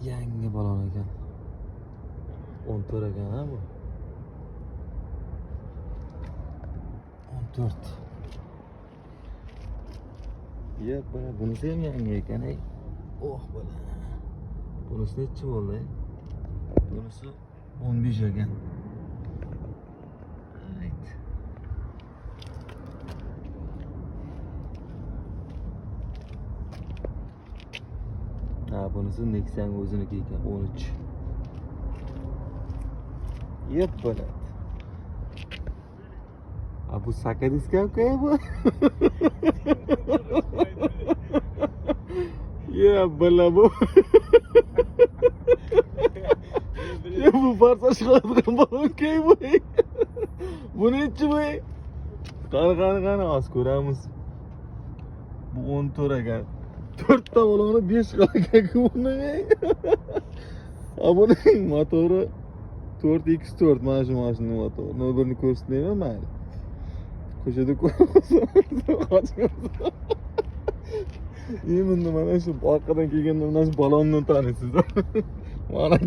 Yangi balon ekan. 14 ekan ha bu. 14. Yep, bana bunisi ham yangi ekan, ey. Oh, bana. Bunisi nechi bo'ldi? Bunisi 15 ekan. Right. Ha, bunisi Nexia'nın o'ziniki ekan, 13. Yep, bana. Ha, bu sakadiskavka bu. Ya bala bu. Ya bu farsa çıkartkan balon key bu. Bu neçi bu? Qani az ko'ramiz. Bu 14 ekan. 4 ta baloni 5 qilgan buni. Ha buning motori 4x4 mana shu mashinaning motori. Nomerini ko'rsatmayman mayli. Ko'chada qochib. Endi mana shu orqadan kelganda mana shu balondan taniysiz. Mana